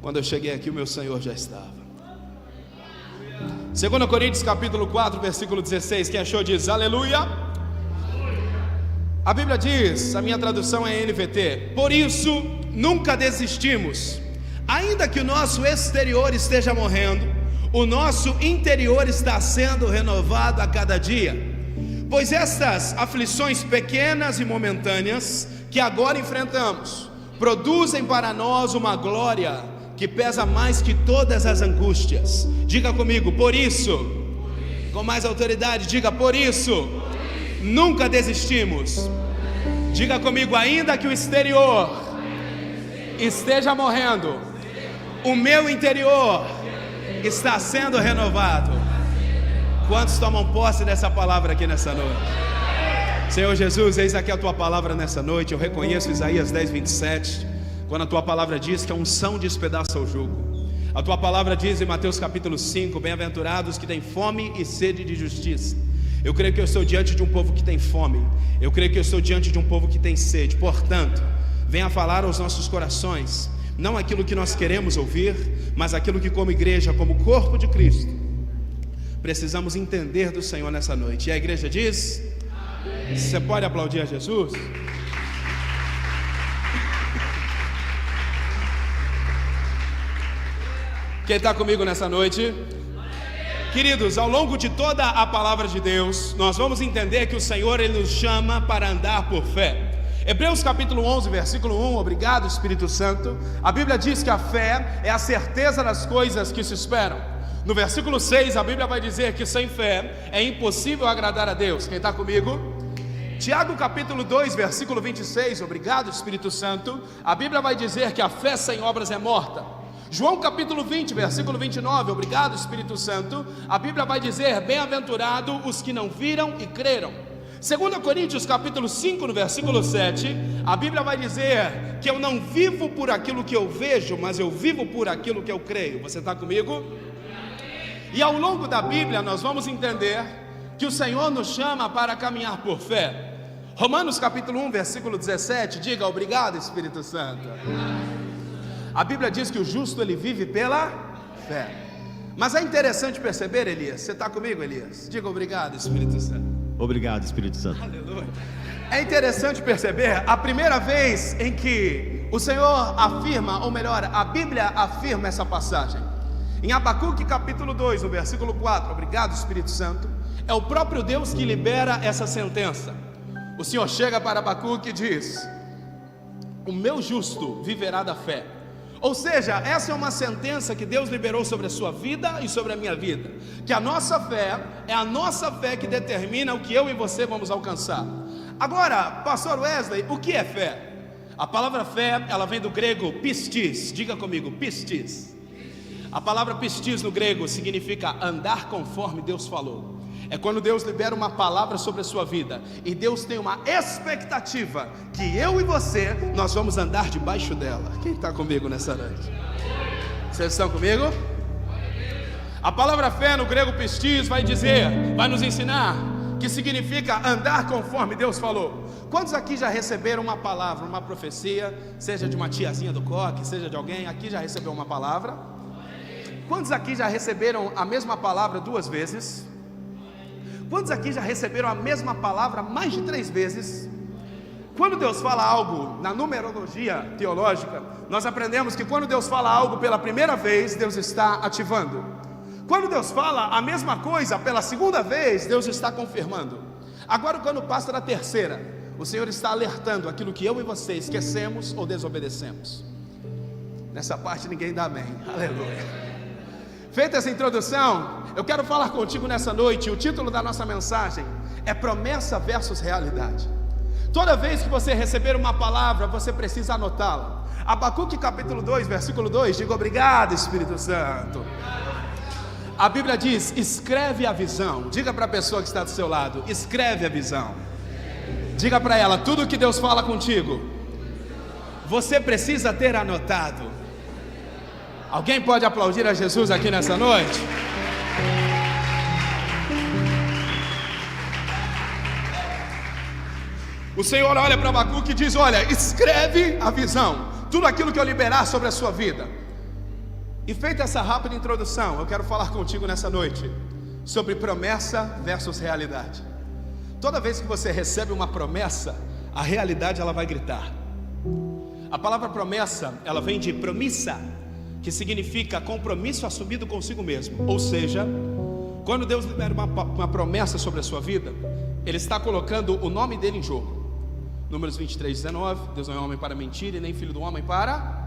Quando eu cheguei aqui, o meu Senhor já estava. 2 Coríntios capítulo 4, versículo 16. Quem achou diz aleluia. A Bíblia diz, a minha tradução é NVT: por isso nunca desistimos. Ainda que o nosso exterior esteja morrendo, o nosso interior está sendo renovado a cada dia. Pois estas aflições pequenas e momentâneas que agora enfrentamos produzem para nós uma glória que pesa mais que todas as angústias. Diga comigo, por isso. Com mais autoridade, diga, por isso nunca desistimos. Diga comigo, ainda que o exterior esteja morrendo, o meu interior está sendo renovado. Quantos tomam posse dessa palavra aqui nessa noite? Senhor Jesus, eis aqui a tua palavra nessa noite. Eu reconheço Isaías 10, 27, quando a tua palavra diz que a unção despedaça o jugo. A tua palavra diz em Mateus capítulo 5, bem-aventurados que têm fome e sede de justiça. Eu creio que eu estou diante de um povo que tem fome. Eu creio que eu estou diante de um povo que tem sede. Portanto, venha falar aos nossos corações, não aquilo que nós queremos ouvir, mas aquilo que como igreja, como corpo de Cristo, precisamos entender do Senhor nessa noite. E a igreja diz, amém. Você pode aplaudir a Jesus? Quem está comigo nessa noite? Queridos, ao longo de toda a palavra de Deus, nós vamos entender que o Senhor, Ele nos chama para andar por fé. Hebreus capítulo 11, versículo 1, obrigado Espírito Santo. A Bíblia diz que a fé é a certeza das coisas que se esperam. No versículo 6, a Bíblia vai dizer que sem fé é impossível agradar a Deus. Quem está comigo? Tiago capítulo 2, versículo 26, obrigado Espírito Santo. A Bíblia vai dizer que a fé sem obras é morta. João capítulo 20, versículo 29, obrigado Espírito Santo. A Bíblia vai dizer, bem-aventurado os que não viram e creram. 2 Coríntios capítulo 5, no versículo 7, a Bíblia vai dizer que eu não vivo por aquilo que eu vejo, mas eu vivo por aquilo que eu creio. Você está comigo? E ao longo da Bíblia nós vamos entender que o Senhor nos chama para caminhar por fé. Romanos capítulo 1, versículo 17, diga obrigado Espírito Santo. A Bíblia diz que o justo ele vive pela fé. Mas é interessante perceber, Elias, você está comigo, Elias? Diga obrigado Espírito Santo. Obrigado Espírito Santo. Aleluia. É interessante perceber a primeira vez em que o Senhor afirma, ou melhor, a Bíblia afirma essa passagem. Em Abacuque capítulo 2, no versículo 4, obrigado Espírito Santo, é o próprio Deus que libera essa sentença. O Senhor chega para Abacuque e diz: o meu justo viverá da fé. Ou seja, essa é uma sentença que Deus liberou sobre a sua vida e sobre a minha vida, que a nossa fé é a nossa fé que determina o que eu e você vamos alcançar. Agora, pastor Wesley, o que é fé? A palavra fé, ela vem do grego pistis. Diga comigo, pistis. A palavra pistis no grego significa andar conforme Deus falou. É quando Deus libera uma palavra sobre a sua vida e Deus tem uma expectativa que eu e você, nós vamos andar debaixo dela. Quem está comigo nessa noite? Vocês estão comigo? A palavra fé no grego pistis vai dizer, vai nos ensinar que significa andar conforme Deus falou. Quantos aqui já receberam uma palavra, uma profecia, seja de uma tiazinha do coque, seja de alguém, aqui já recebeu uma palavra? Quantos aqui já receberam a mesma palavra 2 vezes? Quantos aqui já receberam a mesma palavra mais de 3 vezes? Quando Deus fala algo, na numerologia teológica, nós aprendemos que quando Deus fala algo pela primeira vez, Deus está ativando. Quando Deus fala a mesma coisa pela segunda vez, Deus está confirmando. Agora quando passa da terceira, o Senhor está alertando aquilo que eu e você esquecemos ou desobedecemos. Nessa parte ninguém dá amém, aleluia. Feita essa introdução, eu quero falar contigo nessa noite. O título da nossa mensagem é promessa versus realidade. Toda vez que você receber uma palavra, você precisa anotá-la. Abacuque capítulo 2, versículo 2, diga obrigado Espírito Santo. A Bíblia diz, escreve a visão. Diga para a pessoa que está do seu lado, escreve a visão. Diga para ela, tudo que Deus fala contigo, você precisa ter anotado. Alguém pode aplaudir a Jesus aqui nessa noite? O Senhor olha para Abacuque e diz, olha, escreve a visão, tudo aquilo que eu liberar sobre a sua vida. E feita essa rápida introdução, eu quero falar contigo nessa noite sobre promessa versus realidade. Toda vez que você recebe uma promessa, a realidade ela vai gritar. A palavra promessa, ela vem de promissa, que significa compromisso assumido consigo mesmo. Ou seja, quando Deus libera uma promessa sobre a sua vida, Ele está colocando o nome dele em jogo. Números 23:19, Deus não é homem para mentir e nem filho do homem para...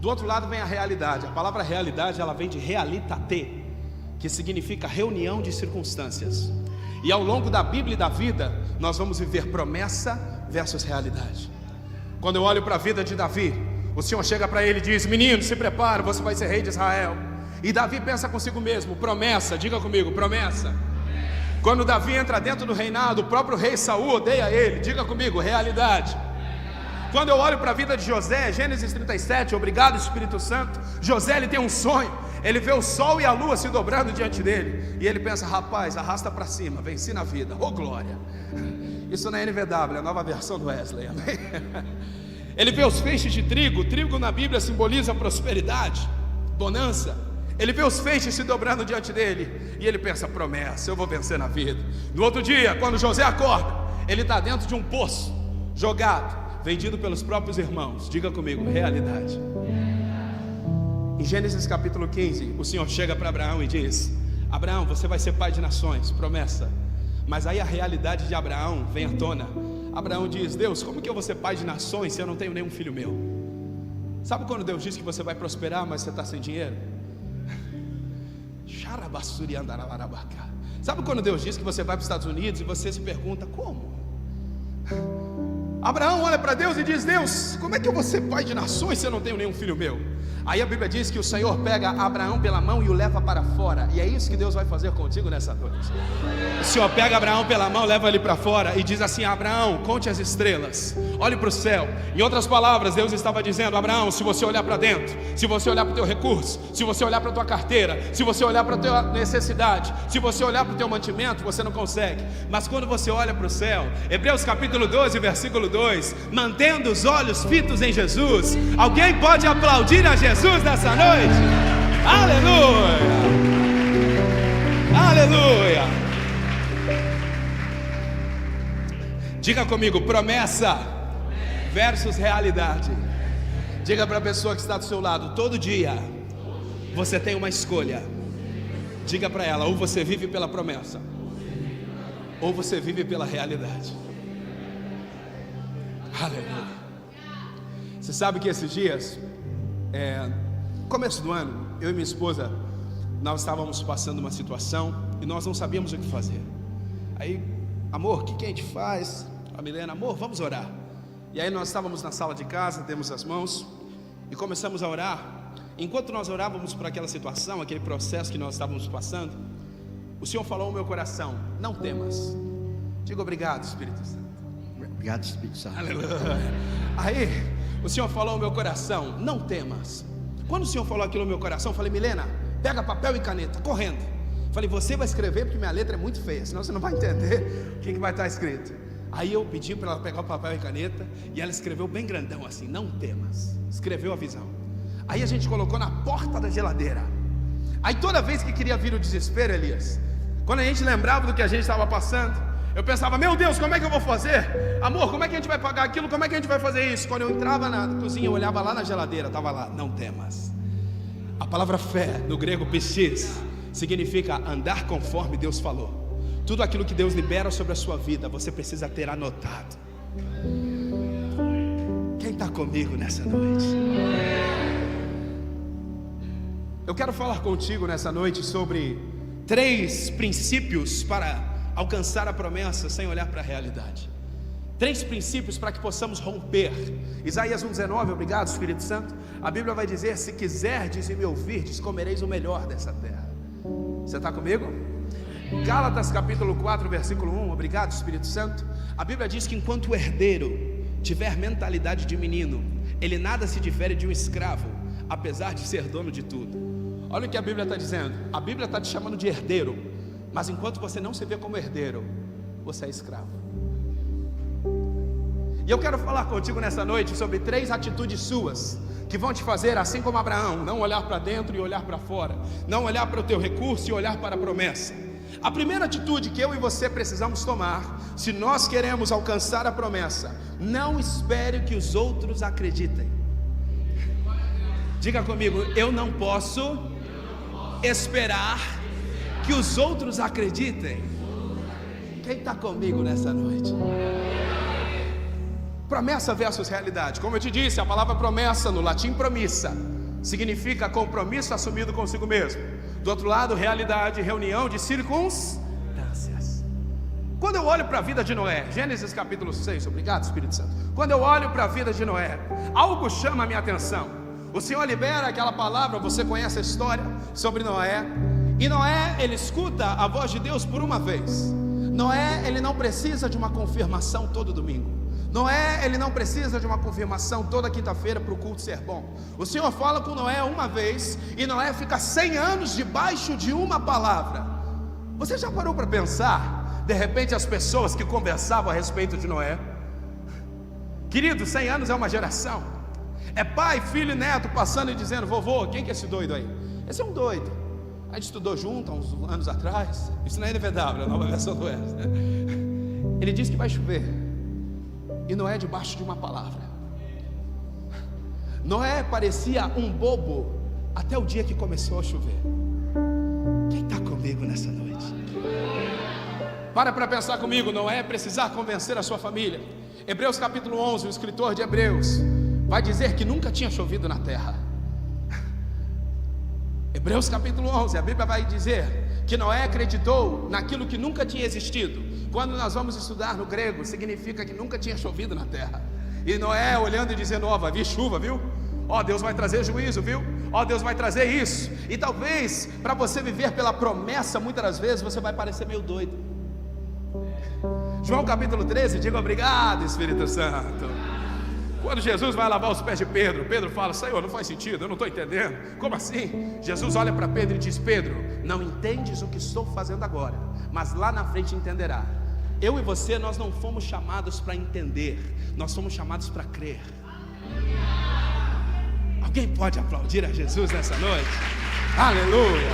Do outro lado vem a realidade. A palavra realidade, ela vem de realitate, que significa reunião de circunstâncias. E ao longo da Bíblia e da vida, nós vamos viver promessa versus realidade. Quando eu olho para a vida de Davi, o Senhor chega para ele e diz: menino, se prepara, você vai ser rei de Israel. E Davi pensa consigo mesmo, promessa, diga comigo, promessa. Quando Davi entra dentro do reinado, o próprio rei Saul odeia ele, diga comigo, realidade. Quando eu olho para a vida de José, Gênesis 37, obrigado Espírito Santo. José, ele tem um sonho, ele vê o sol e a lua se dobrando diante dele, e ele pensa: rapaz, arrasta para cima, venci na vida, oh glória. Isso na NVW, a nova versão do Wesley, amém? Ele vê os feixes de trigo, trigo na Bíblia simboliza prosperidade, bonança. Ele vê os feixes se dobrando diante dele, e ele pensa: promessa, eu vou vencer na vida. No outro dia, quando José acorda, ele está dentro de um poço, jogado, vendido pelos próprios irmãos, diga comigo, realidade. Em Gênesis capítulo 15, o Senhor chega para Abraão e diz: Abraão, você vai ser pai de nações, promessa. Mas aí a realidade de Abraão vem à tona. Abraão diz: Deus, como que eu vou ser pai de nações se eu não tenho nenhum filho meu? Sabe quando Deus diz que você vai prosperar, mas você está sem dinheiro? Sabe quando Deus diz que você vai para os Estados Unidos e você se pergunta: como? Abraão olha para Deus e diz: Deus, como é que eu vou ser pai de nações se eu não tenho nenhum filho meu? Aí a Bíblia diz que o Senhor pega Abraão pela mão e o leva para fora. E é isso que Deus vai fazer contigo nessa noite. O Senhor pega Abraão pela mão, leva ele para fora e diz assim: Abraão, conte as estrelas, olhe para o céu. Em outras palavras, Deus estava dizendo: Abraão, se você olhar para dentro, se você olhar para o teu recurso, se você olhar para a tua carteira, se você olhar para a tua necessidade, se você olhar para o teu mantimento, você não consegue. Mas quando você olha para o céu, Hebreus capítulo 12, versículo 2, mantendo os olhos fitos em Jesus. Alguém pode aplaudir a Jesus nessa noite? Aleluia! Aleluia! Diga comigo, promessa versus realidade. Diga para a pessoa que está do seu lado: todo dia você tem uma escolha. Diga para ela: ou você vive pela promessa, ou você vive pela realidade. Aleluia. Você sabe que esses dias, começo do ano, eu e minha esposa, nós estávamos passando uma situação e nós não sabíamos o que fazer. Aí, amor, o que a gente faz? A Milena: amor, vamos orar. E aí nós estávamos na sala de casa, demos as mãos e começamos a orar. Enquanto nós orávamos por aquela situação, aquele processo que nós estávamos passando, o Senhor falou ao meu coração: não temas. Diga obrigado, Espírito Santo. Obrigado, Espírito Santo. Aleluia. Aí o Senhor falou ao meu coração: não temas. Quando o Senhor falou aquilo ao meu coração, eu falei: Milena, pega papel e caneta, correndo. Falei: você vai escrever porque minha letra é muito feia, senão você não vai entender o que vai estar escrito. Aí eu pedi para ela pegar o papel e caneta, e ela escreveu bem grandão assim: não temas. Escreveu a visão. Aí a gente colocou na porta da geladeira. Aí toda vez que queria vir o desespero, Elias, quando a gente lembrava do que a gente estava passando, eu pensava: meu Deus, como é que eu vou fazer? Amor, como é que a gente vai pagar aquilo? Como é que a gente vai fazer isso? Quando eu entrava na cozinha, eu olhava lá na geladeira, estava lá: não temas. A palavra fé, no grego piscis, significa andar conforme Deus falou. Tudo aquilo que Deus libera sobre a sua vida, você precisa ter anotado. Quem está comigo nessa noite? Eu quero falar contigo nessa noite sobre 3 princípios para alcançar a promessa sem olhar para a realidade. 3 princípios para que possamos romper. Isaías 1,19, obrigado Espírito Santo. A Bíblia vai dizer: se quiserdes e me ouvirdes, comereis o melhor dessa terra. Você está comigo? Gálatas capítulo 4, versículo 1, obrigado Espírito Santo. A Bíblia diz que enquanto o herdeiro tiver mentalidade de menino, ele nada se difere de um escravo, apesar de ser dono de tudo. Olha o que a Bíblia está dizendo. A Bíblia está te chamando de herdeiro, mas enquanto você não se vê como herdeiro, você é escravo. E eu quero falar contigo nessa noite sobre 3 atitudes suas, que vão te fazer, assim como Abraão, não olhar para dentro e olhar para fora, não olhar para o teu recurso e olhar para a promessa. A primeira atitude que eu e você precisamos tomar, se nós queremos alcançar a promessa: não espere que os outros acreditem. Diga comigo: eu não posso esperar que os outros acreditem. Quem está comigo nessa noite? Promessa versus realidade. Como eu te disse, a palavra promessa, no latim promissa, significa compromisso assumido consigo mesmo. Do outro lado, realidade, reunião de circunstâncias. Quando eu olho para a vida de Noé, Gênesis capítulo 6, obrigado Espírito Santo. Quando eu olho para a vida de Noé, algo chama a minha atenção. O Senhor libera aquela palavra, você conhece a história sobre Noé. E Noé, ele escuta a voz de Deus por uma vez. Noé, ele não precisa de uma confirmação todo domingo. Noé, ele não precisa de uma confirmação toda quinta-feira para o culto ser bom. O Senhor fala com Noé uma vez, e Noé fica 100 anos debaixo de uma palavra. Você já parou para pensar, de repente, as pessoas que conversavam a respeito de Noé? Querido, 100 anos é uma geração. É pai, filho e neto passando e dizendo: vovô, quem que é esse doido aí? Esse é um doido. A gente estudou junto há uns anos atrás. Isso não é NVW, é a nova versão do Oeste. Ele diz que vai chover, e Noé debaixo de uma palavra. Noé parecia um bobo até o dia que começou a chover. Quem está comigo nessa noite? Para pensar comigo. Noé precisar convencer a sua família. Hebreus capítulo 11, o escritor de Hebreus vai dizer que nunca tinha chovido na terra. Hebreus capítulo 11, a Bíblia vai dizer que Noé acreditou naquilo que nunca tinha existido. Quando nós vamos estudar no grego, significa que nunca tinha chovido na terra. E Noé olhando e dizendo: ó, vai vir chuva, viu? Ó, Deus vai trazer juízo, viu? Ó, Deus vai trazer isso. E talvez, para você viver pela promessa, muitas das vezes você vai parecer meio doido. João capítulo 13, diga obrigado, Espírito Santo. Quando Jesus vai lavar os pés de Pedro, Pedro fala: Senhor, não faz sentido, eu não estou entendendo. Como assim? Jesus olha para Pedro e diz: Pedro, não entendes o que estou fazendo agora, mas lá na frente entenderá. Eu e você, nós não fomos chamados para entender, nós fomos chamados para crer. Alguém pode aplaudir a Jesus nessa noite? Aleluia!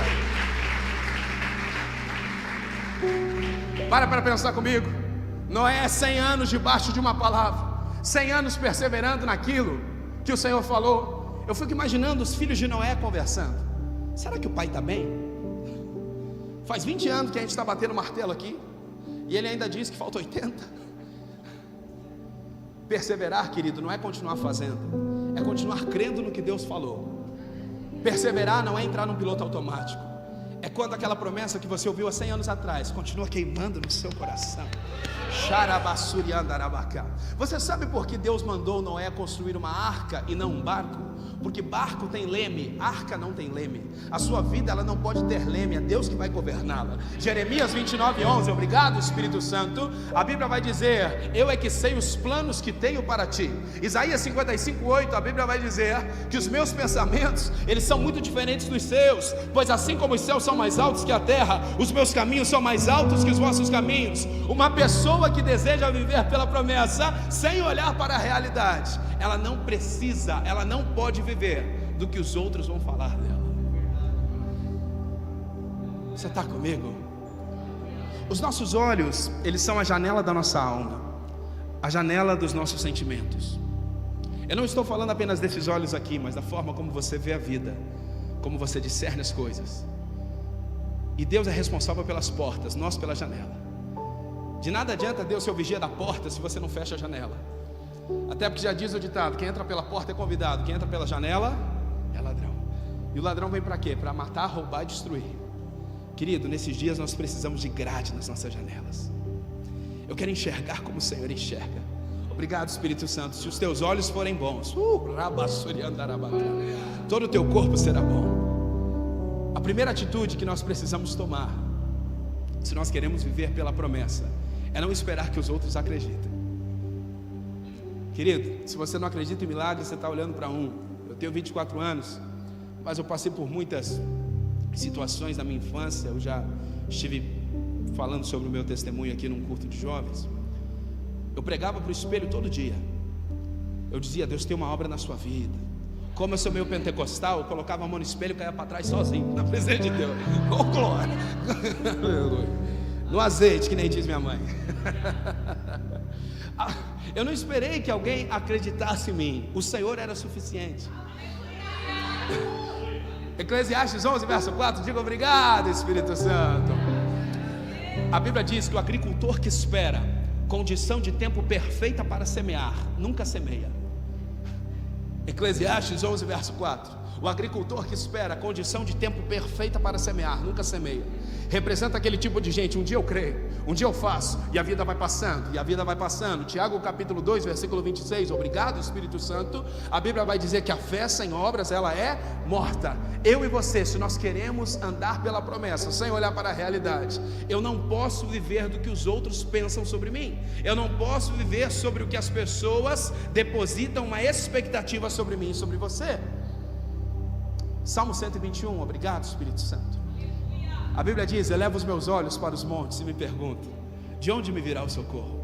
Para pensar comigo. Noé é 100 anos debaixo de uma palavra, 100 anos perseverando naquilo que o Senhor falou. Eu fico imaginando os filhos de Noé conversando: será que o pai está bem? Faz 20 anos que a gente está batendo martelo aqui, e ele ainda diz que falta 80. Perseverar, querido, não é continuar fazendo, é continuar crendo no que Deus falou. Perseverar não é entrar num piloto automático, é quando aquela promessa que você ouviu há 100 anos atrás continua queimando no seu coração. Você sabe por que Deus mandou Noé construir uma arca e não um barco? Porque barco tem leme, arca não tem leme. A sua vida, ela não pode ter leme, é Deus que vai governá-la. Jeremias 29:11, obrigado Espírito Santo. A Bíblia vai dizer: eu é que sei os planos que tenho para ti. Isaías 55:8, a Bíblia vai dizer que os meus pensamentos, eles são muito diferentes dos seus, pois assim como os céus são mais altos que a terra, os meus caminhos são mais altos que os vossos caminhos. Uma pessoa que deseja viver pela promessa sem olhar para a realidade, ela não precisa, ela não pode viver do que os outros vão falar dela. Você está comigo? Os nossos olhos, eles são a janela da nossa alma, a janela dos nossos sentimentos. Eu não estou falando apenas desses olhos aqui, mas da forma como você vê a vida, como você discerne as coisas. E Deus é responsável pelas portas, nós pela janela. De nada adianta Deus ser o vigia da porta se você não fecha a janela. Até porque já diz o ditado: quem entra pela porta é convidado, quem entra pela janela é ladrão. E o ladrão vem para quê? Para matar, roubar e destruir. Querido, nesses dias nós precisamos de grade nas nossas janelas. Eu quero enxergar como o Senhor enxerga. Obrigado Espírito Santo. Se os teus olhos forem bons, todo o teu corpo será bom. A primeira atitude que nós precisamos tomar, se nós queremos viver pela promessa, é não esperar que os outros acreditem. Querido, se você não acredita em milagre, você está olhando para um. Eu tenho 24 anos, mas eu passei por muitas situações na minha infância. Eu já estive falando sobre o meu testemunho aqui num culto de jovens. Eu pregava para o espelho todo dia. Eu dizia: Deus tem uma obra na sua vida. Como eu sou meio pentecostal, eu colocava a mão no espelho e caía para trás sozinho, na presença de Deus. Oh, glória! No azeite, que nem diz minha mãe. Eu não esperei que alguém acreditasse em mim. O Senhor era suficiente. Eclesiastes 11, verso 4, diga obrigado, Espírito Santo. A Bíblia diz que o agricultor que espera condição de tempo perfeita para semear, nunca semeia. Eclesiastes 11, verso 4. O agricultor que espera condição de tempo perfeita para semear, nunca semeia. Representa aquele tipo de gente: um dia eu creio, um dia eu faço, e a vida vai passando, e a vida vai passando. Tiago capítulo 2, versículo 26, obrigado Espírito Santo. A Bíblia vai dizer que a fé sem obras, ela é morta. Eu e você, se nós queremos andar pela promessa, sem olhar para a realidade, eu não posso viver do que os outros pensam sobre mim. Eu não posso viver sobre o que as pessoas depositam uma expectativa sobre mim e sobre você. Salmo 121, obrigado Espírito Santo. A Bíblia diz: eleva os meus olhos para os montes e me pergunto, de onde me virá o socorro?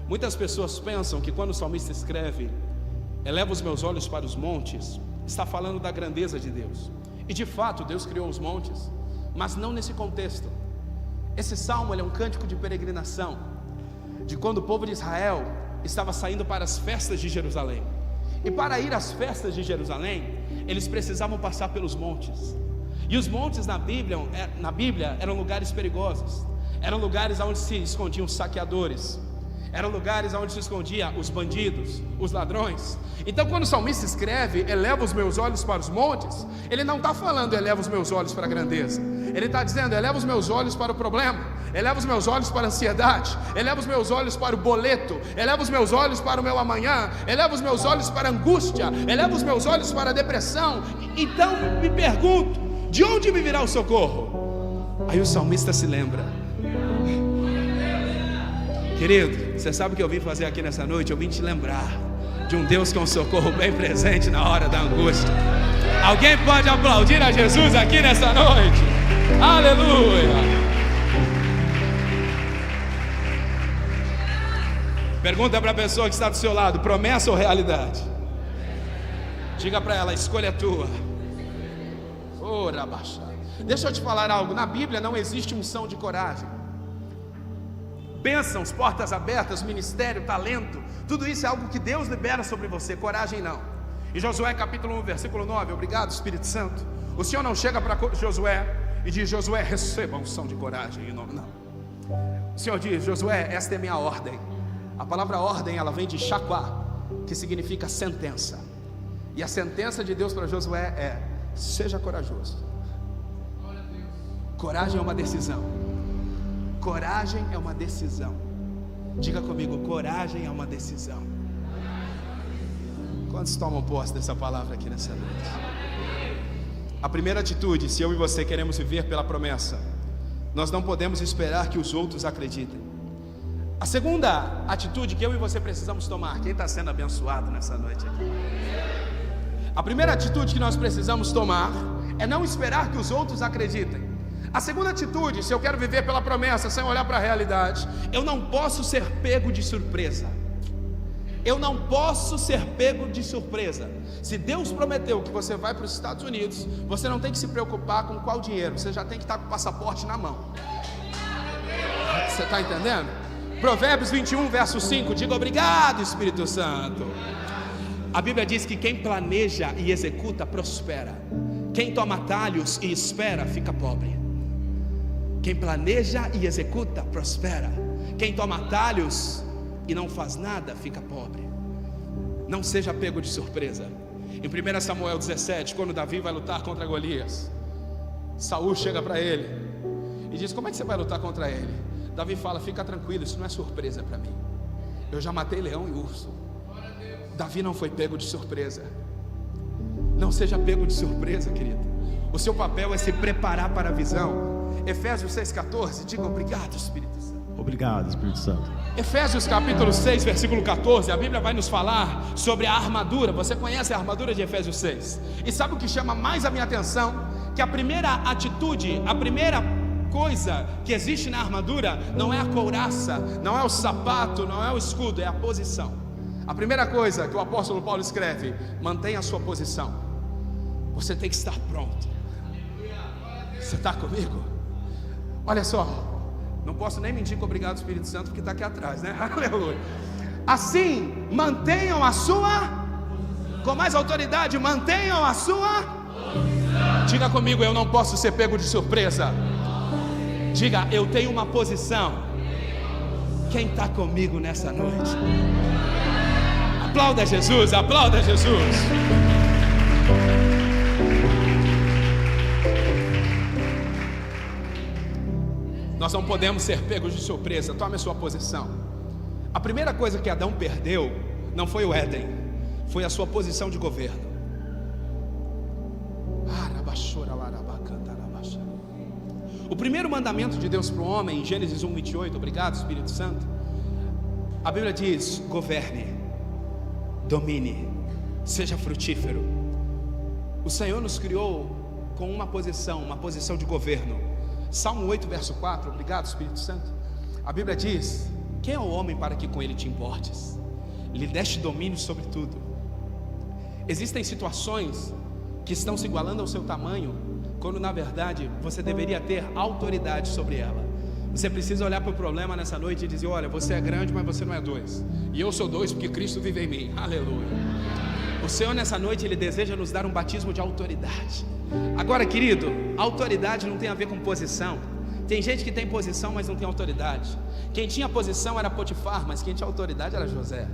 Muitas pessoas pensam que quando o salmista escreve, eleva os meus olhos para os montes, está falando da grandeza de Deus. E de fato Deus criou os montes, mas não nesse contexto. Esse salmo é um cântico de peregrinação, de quando o povo de Israel estava saindo para as festas de Jerusalém. E para ir às festas de Jerusalém, eles precisavam passar pelos montes. E os montes na Bíblia eram lugares perigosos. Eram lugares onde se escondiam os saqueadores. Eram lugares onde se escondiam os bandidos, os ladrões. Então quando o salmista escreve, eleva os meus olhos para os montes, ele não está falando eleva os meus olhos para a grandeza. Ele está dizendo, eleva os meus olhos para o problema, eleva os meus olhos para a ansiedade, eleva os meus olhos para o boleto, eleva os meus olhos para o meu amanhã, eleva os meus olhos para a angústia, eleva os meus olhos para a depressão. Então me pergunto, de onde me virá o socorro? Aí o salmista se lembra. Querido, você sabe o que eu vim fazer aqui nessa noite? Eu vim te lembrar de um Deus que é um socorro bem presente na hora da angústia. Alguém pode aplaudir a Jesus aqui nessa noite? Aleluia! Pergunta para a pessoa que está do seu lado: promessa ou realidade? Diga para ela: a escolha é tua. Ora, baixa. Deixa eu te falar algo. Na Bíblia não existe unção de coragem. Bênçãos, portas abertas, ministério, talento, tudo isso é algo que Deus libera sobre você. Coragem não. Em Josué capítulo 1, versículo 9, obrigado Espírito Santo. O Senhor não chega para Josué e diz: Josué, receba a unção de coragem. Não. O Senhor diz: Josué, esta é minha ordem. A palavra ordem, ela vem de shaquá, que significa sentença. E a sentença de Deus para Josué é: seja corajoso. Coragem é uma decisão. Coragem é uma decisão. Diga comigo: coragem é uma decisão. Quantos tomam posse dessa palavra aqui nessa noite? A primeira atitude, se eu e você queremos viver pela promessa, nós não podemos esperar que os outros acreditem. A segunda atitude que eu e você precisamos tomar, quem está sendo abençoado nessa noite aqui? A primeira atitude que nós precisamos tomar é não esperar que os outros acreditem. A segunda atitude, se eu quero viver pela promessa sem olhar para a realidade, eu não posso ser pego de surpresa. Eu não posso ser pego de surpresa. Se Deus prometeu que você vai para os Estados Unidos, você não tem que se preocupar com qual dinheiro, você já tem que estar com o passaporte na mão. Você está entendendo? Provérbios 21, verso 5, diga obrigado Espírito Santo. A Bíblia diz que quem planeja e executa prospera. Quem toma atalhos e espera fica pobre. Quem planeja e executa prospera. Quem toma atalhos e não faz nada fica pobre. Não seja pego de surpresa. Em 1 Samuel 17, quando Davi vai lutar contra Golias, Saul chega para ele e diz: como é que você vai lutar contra ele? Davi fala: fica tranquilo, isso não é surpresa para mim. Eu já matei leão e urso. Davi não foi pego de surpresa. Não seja pego de surpresa, querido. O seu papel é se preparar para a visão. Efésios 6,14, diga obrigado Espírito Santo. Obrigado, Espírito Santo. Efésios capítulo 6, versículo 14, a Bíblia vai nos falar sobre a armadura. Você conhece a armadura de Efésios 6? E sabe o que chama mais a minha atenção? Que a primeira atitude, a primeira coisa que existe na armadura não é a couraça, não é o sapato, não é o escudo, é a posição. A primeira coisa que o apóstolo Paulo escreve: mantenha a sua posição. Você tem que estar pronto. Você está comigo? Olha só, não posso nem mentir com obrigado Espírito Santo, porque está aqui atrás, né? Aleluia. Assim, mantenham a sua, com mais autoridade, mantenham a sua. Diga comigo, eu não posso ser pego de surpresa. Diga, eu tenho uma posição. Quem está comigo nessa noite? Aplauda Jesus, aplauda Jesus. Nós não podemos ser pegos de surpresa. Tome a sua posição. A primeira coisa que Adão perdeu não foi o Éden, foi a sua posição de governo. O primeiro mandamento de Deus para o homem, em Gênesis 1:28, obrigado Espírito Santo, a Bíblia diz: governe, domine, seja frutífero. O Senhor nos criou com uma posição de governo. Salmo 8, verso 4, obrigado Espírito Santo. A Bíblia diz: quem é o homem para que com ele te importes? Lhe deste domínio sobre tudo. Existem situações que estão se igualando ao seu tamanho, quando na verdade você deveria ter autoridade sobre ela. Você precisa olhar para o problema nessa noite e dizer: olha, você é grande, mas você não é 2, e eu sou 2 porque Cristo vive em mim. Aleluia. O Senhor nessa noite, Ele deseja nos dar um batismo de autoridade. Agora, querido, autoridade não tem a ver com posição. Tem gente que tem posição, mas não tem autoridade. Quem tinha posição era Potifar, mas quem tinha autoridade era José.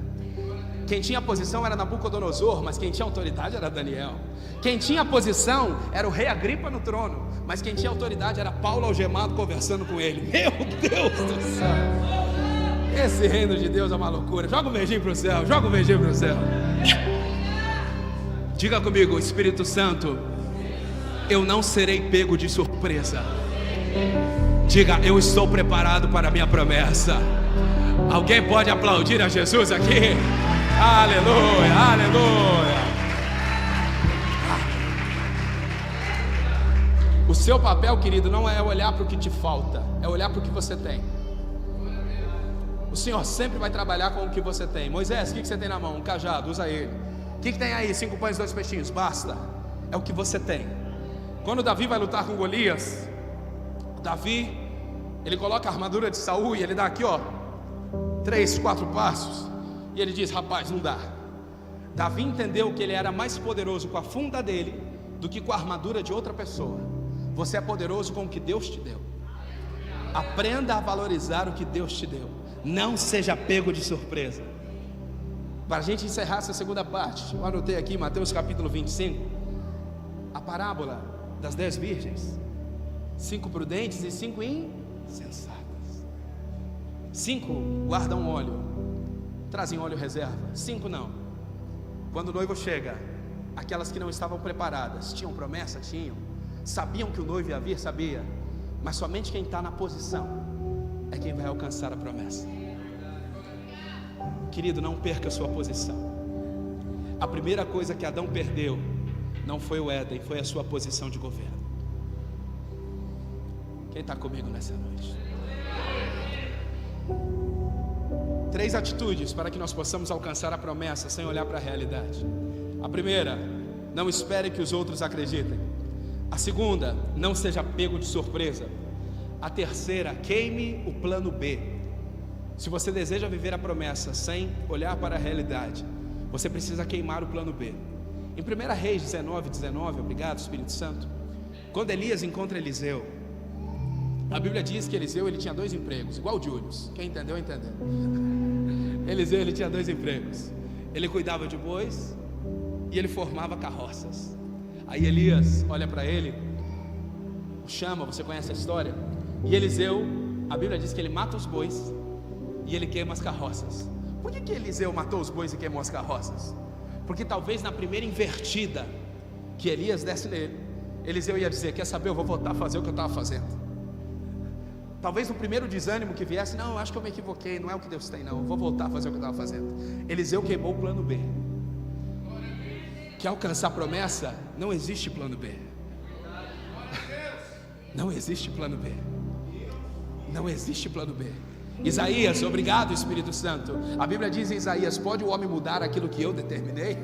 Quem tinha posição era Nabucodonosor, mas quem tinha autoridade era Daniel. Quem tinha posição era o rei Agripa no trono, mas quem tinha autoridade era Paulo algemado conversando com ele. Meu Deus do céu! Esse reino de Deus é uma loucura. Joga um beijinho para o céu, joga um beijinho para o céu. Diga comigo, Espírito Santo, eu não serei pego de surpresa. Diga, eu estou preparado para a minha promessa. Alguém pode aplaudir a Jesus aqui? Aleluia, aleluia. O seu papel, querido, não é olhar para o que te falta, é olhar para o que você tem. O Senhor sempre vai trabalhar com o que você tem. Moisés, o que você tem na mão? Um cajado, usa ele. O que tem aí? 5 pães e 2 peixinhos, basta. É o que você tem. Quando Davi vai lutar com Golias, Davi, ele coloca a armadura de Saul e ele dá aqui, ó, 3, 4 passos. E ele diz: rapaz, não dá. Davi entendeu que ele era mais poderoso com a funda dele do que com a armadura de outra pessoa. Você é poderoso com o que Deus te deu. Aprenda a valorizar o que Deus te deu. Não seja pego de surpresa. Para a gente encerrar essa segunda parte, eu anotei aqui Mateus capítulo 25, a parábola das 10 virgens. 5 prudentes e 5 insensatas. 5 guardam óleo, trazem óleo reserva. 5 não. Quando o noivo chega, aquelas que não estavam preparadas, tinham promessa? Tinham. Sabiam que o noivo ia vir? Sabia. Mas somente quem está na posição é quem vai alcançar a promessa. Querido, não perca a sua posição. A primeira coisa que Adão perdeu não foi o Éden, foi a sua posição de governo. Quem está comigo nessa noite? 3 atitudes para que nós possamos alcançar a promessa sem olhar para a realidade. A primeira, não espere que os outros acreditem. A segunda, não seja pego de surpresa. A terceira, queime o plano B. Se você deseja viver a promessa sem olhar para a realidade, você precisa queimar o plano B. Em 1 Reis 19:19, obrigado Espírito Santo, quando Elias encontra Eliseu, a Bíblia diz que Eliseu ele tinha 2 empregos, igual o Július. Quem entendeu, entendeu. Eliseu ele tinha 2 empregos. Ele cuidava de bois e ele formava carroças. Aí Elias olha para ele, o chama, você conhece a história. E Eliseu, a Bíblia diz que ele mata os bois e ele queima as carroças. Por que Eliseu matou os bois e queimou as carroças? Porque talvez na primeira invertida que Elias desse nele, Eliseu ia dizer: quer saber, eu vou voltar a fazer o que eu estava fazendo. Talvez no primeiro desânimo que viesse: não, eu acho que eu me equivoquei, não é o que Deus tem não, eu vou voltar a fazer o que eu estava fazendo. Eliseu queimou o plano B. Quer alcançar a promessa? Não existe plano B. Não existe plano B. Não existe plano B. Isaías, obrigado Espírito Santo. A Bíblia diz em Isaías: pode o homem mudar aquilo que eu determinei?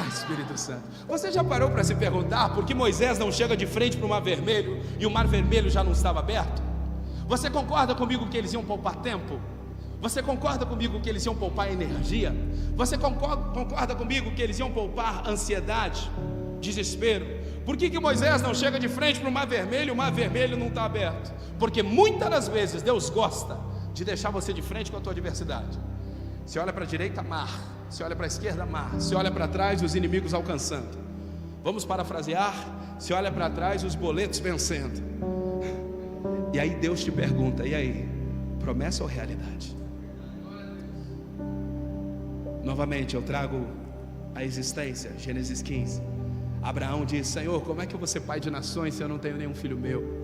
Espírito Santo, você já parou para se perguntar por que Moisés não chega de frente para o Mar Vermelho e o Mar Vermelho já não estava aberto? Você concorda comigo que eles iam poupar tempo? Você concorda comigo que eles iam poupar energia? Você concorda comigo que eles iam poupar ansiedade, desespero? Por que Moisés não chega de frente para o Mar Vermelho e o Mar Vermelho não está aberto? Porque muitas das vezes Deus gosta de deixar você de frente com a tua adversidade. Você olha para a direita, mar. Você olha para a esquerda, mar. Você olha para trás, os inimigos alcançando. Vamos parafrasear: você olha para trás, os boletos vencendo. E aí Deus te pergunta: e aí, promessa ou realidade? Novamente eu trago a existência, Gênesis 15. Abraão diz: Senhor, como é que eu vou ser pai de nações se eu não tenho nenhum filho meu?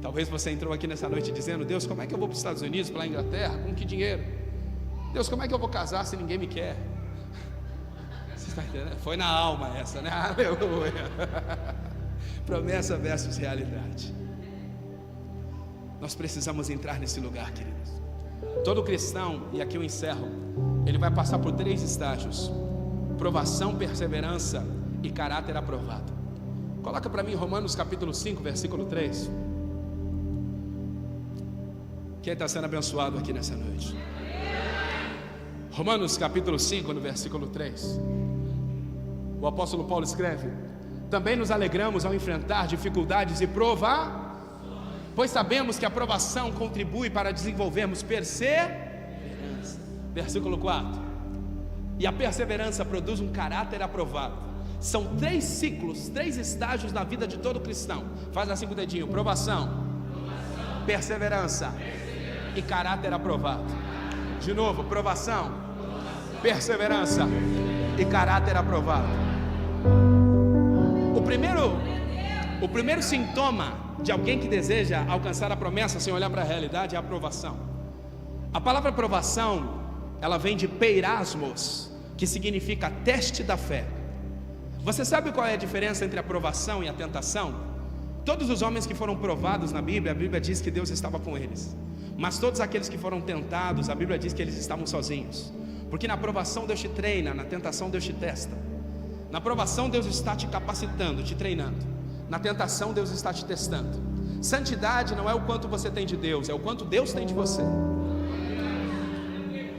Talvez você entrou aqui nessa noite dizendo: Deus, como é que eu vou para os Estados Unidos, para a Inglaterra, com que dinheiro? Deus, como é que eu vou casar se ninguém me quer? Você está entendendo? Foi na alma essa, né? Aleluia. Promessa versus realidade. Nós precisamos entrar nesse lugar, queridos. Todo cristão, e aqui eu encerro, ele vai passar por 3 estágios: provação, perseverança e caráter aprovado. Coloca para mim Romanos capítulo 5, versículo 3. Quem está sendo abençoado aqui nessa noite? Romanos capítulo 5, no versículo 3. O apóstolo Paulo escreve: também nos alegramos ao enfrentar dificuldades e provar, pois sabemos que a provação contribui para desenvolvermos perseverança. Versículo 4. E a perseverança produz um caráter aprovado. São 3 ciclos, 3 estágios na vida de todo cristão. Faz assim com o dedinho: provação, perseverança e caráter aprovado. De novo: provação, perseverança e caráter aprovado. O primeiro sintoma de alguém que deseja alcançar a promessa sem olhar para a realidade é a aprovação. A palavra aprovação, ela vem de peirasmos, que significa teste da fé. Você sabe qual é a diferença entre a aprovação e a tentação? Todos os homens que foram provados na Bíblia, a Bíblia diz que Deus estava com eles. Mas todos aqueles que foram tentados, a Bíblia diz que eles estavam sozinhos. Porque na aprovação Deus te treina, na tentação Deus te testa. Na aprovação Deus está te capacitando, te treinando. Na tentação Deus está te testando. Santidade não é o quanto você tem de Deus, é o quanto Deus tem de você.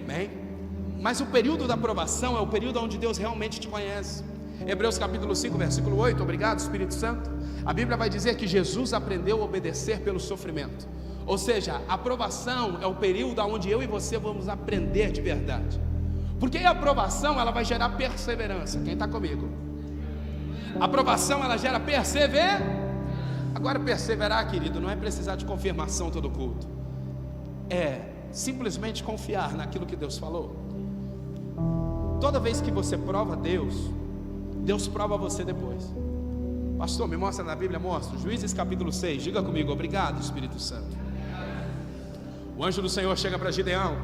Bem? Mas o período da aprovação é o período onde Deus realmente te conhece. Hebreus capítulo 5, versículo 8. Obrigado, Espírito Santo. A Bíblia vai dizer que Jesus aprendeu a obedecer pelo sofrimento. Ou seja, a aprovação é o período onde eu e você vamos aprender de verdade. Porque a aprovação, ela vai gerar perseverança. Quem está comigo? A aprovação, ela gera perseverança. Agora, perseverar, querido, não é precisar de confirmação todo culto. É simplesmente confiar naquilo que Deus falou. Toda vez que você prova Deus, Deus prova você depois. Pastor, me mostra na Bíblia. Mostra. Juízes capítulo 6, diga comigo: obrigado, Espírito Santo. O anjo do Senhor chega para Gideão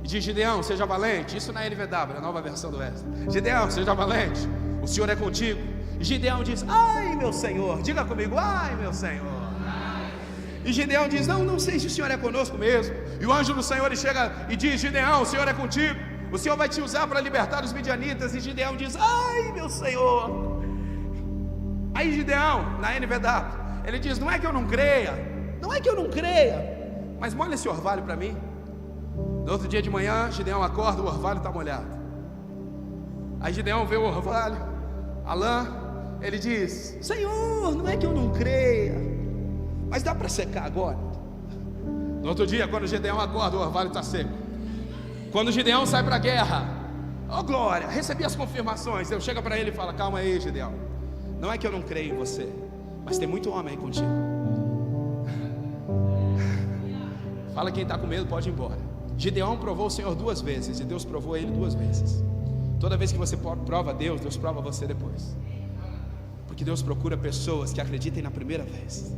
e diz: Gideão, seja valente. Isso na NVW, a nova versão do Extra. Gideão, seja valente, o Senhor é contigo. E Gideão diz: ai meu Senhor. Diga comigo: ai meu Senhor. E Gideão diz: não sei se o Senhor é conosco mesmo. E o anjo do Senhor ele chega e diz: Gideão, o Senhor é contigo, o Senhor vai te usar para libertar os midianitas. E Gideão diz: ai meu Senhor. Aí Gideão, na NVW, ele diz: não é que eu não creia, mas molha esse orvalho para mim. No outro dia de manhã, Gideão acorda, o orvalho está molhado. Aí Gideão vê o orvalho, a lã, ele diz: Senhor, não é que eu não creia, mas dá para secar agora. No outro dia, quando Gideão acorda, o orvalho está seco. Quando Gideão sai para a guerra, oh glória, recebi as confirmações. Deus chega para ele e fala: calma aí, Gideão, não é que eu não creio em você, mas tem muito homem aí contigo. Fala, quem está com medo pode ir embora. Gideão provou o Senhor 2 vezes, e Deus provou ele 2 vezes. Toda vez que você prova Deus, Deus prova você depois. Porque Deus procura pessoas que acreditem na primeira vez.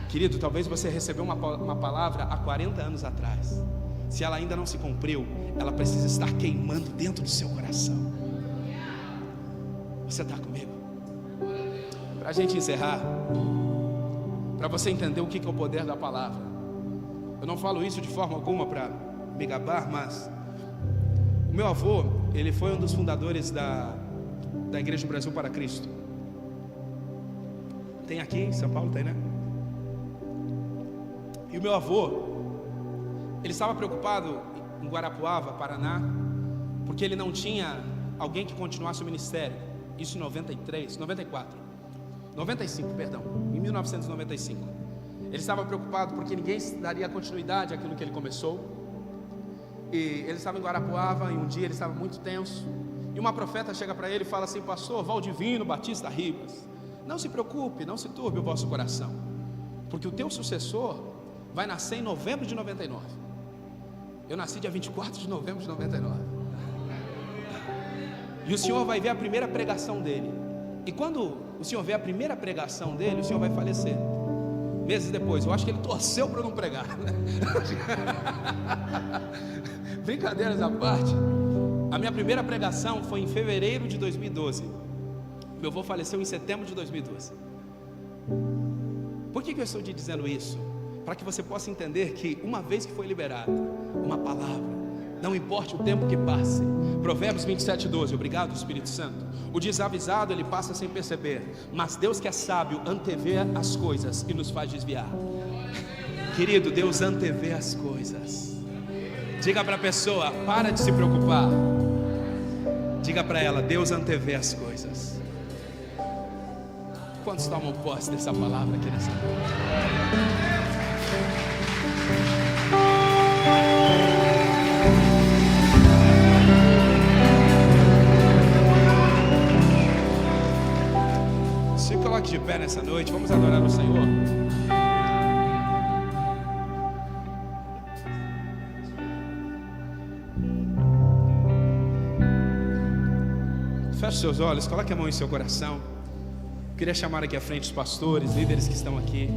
Querido, talvez você recebeu uma palavra há 40 anos atrás. Se ela ainda não se cumpriu, ela precisa estar queimando dentro do seu coração. Você está comigo? Para a gente encerrar, para você entender o que é o poder da palavra. Eu não falo isso de forma alguma para me gabar, mas o meu avô, ele foi um dos fundadores da Igreja do Brasil para Cristo. Tem aqui em São Paulo, tem, né? E o meu avô, ele estava preocupado em Guarapuava, Paraná, porque ele não tinha alguém que continuasse o ministério. Isso em 95, em 1995. Ele estava preocupado porque ninguém daria continuidade àquilo que ele começou. E ele estava em Guarapuava e um dia ele estava muito tenso. E uma profeta chega para ele e fala assim: pastor Valdivino Batista Ribas, não se preocupe, não se turbe o vosso coração, porque o teu sucessor vai nascer em novembro de 99. Eu nasci dia 24 de novembro de 99. E o senhor vai ver a primeira pregação dele. E quando o senhor vê a primeira pregação dele, o senhor vai falecer. Meses depois, eu acho que ele torceu para não pregar, né? Brincadeiras à parte, a minha primeira pregação foi em fevereiro de 2012. Meu avô faleceu em setembro de 2012. Por que eu estou te dizendo isso? Para que você possa entender que uma vez que foi liberada uma palavra, não importa o tempo que passe. Provérbios 27:12. Obrigado, Espírito Santo. O desavisado, ele passa sem perceber, mas Deus que é sábio antevê as coisas e nos faz desviar. Querido, Deus antevê as coisas. Diga para a pessoa: para de se preocupar. Diga para ela: Deus antevê as coisas. Quantos tomam posse dessa palavra aqui nessa noite? Se coloque de pé nessa noite, vamos adorar o Senhor. Feche seus olhos, coloque a mão em seu coração. Queria chamar aqui à frente os pastores, líderes que estão aqui.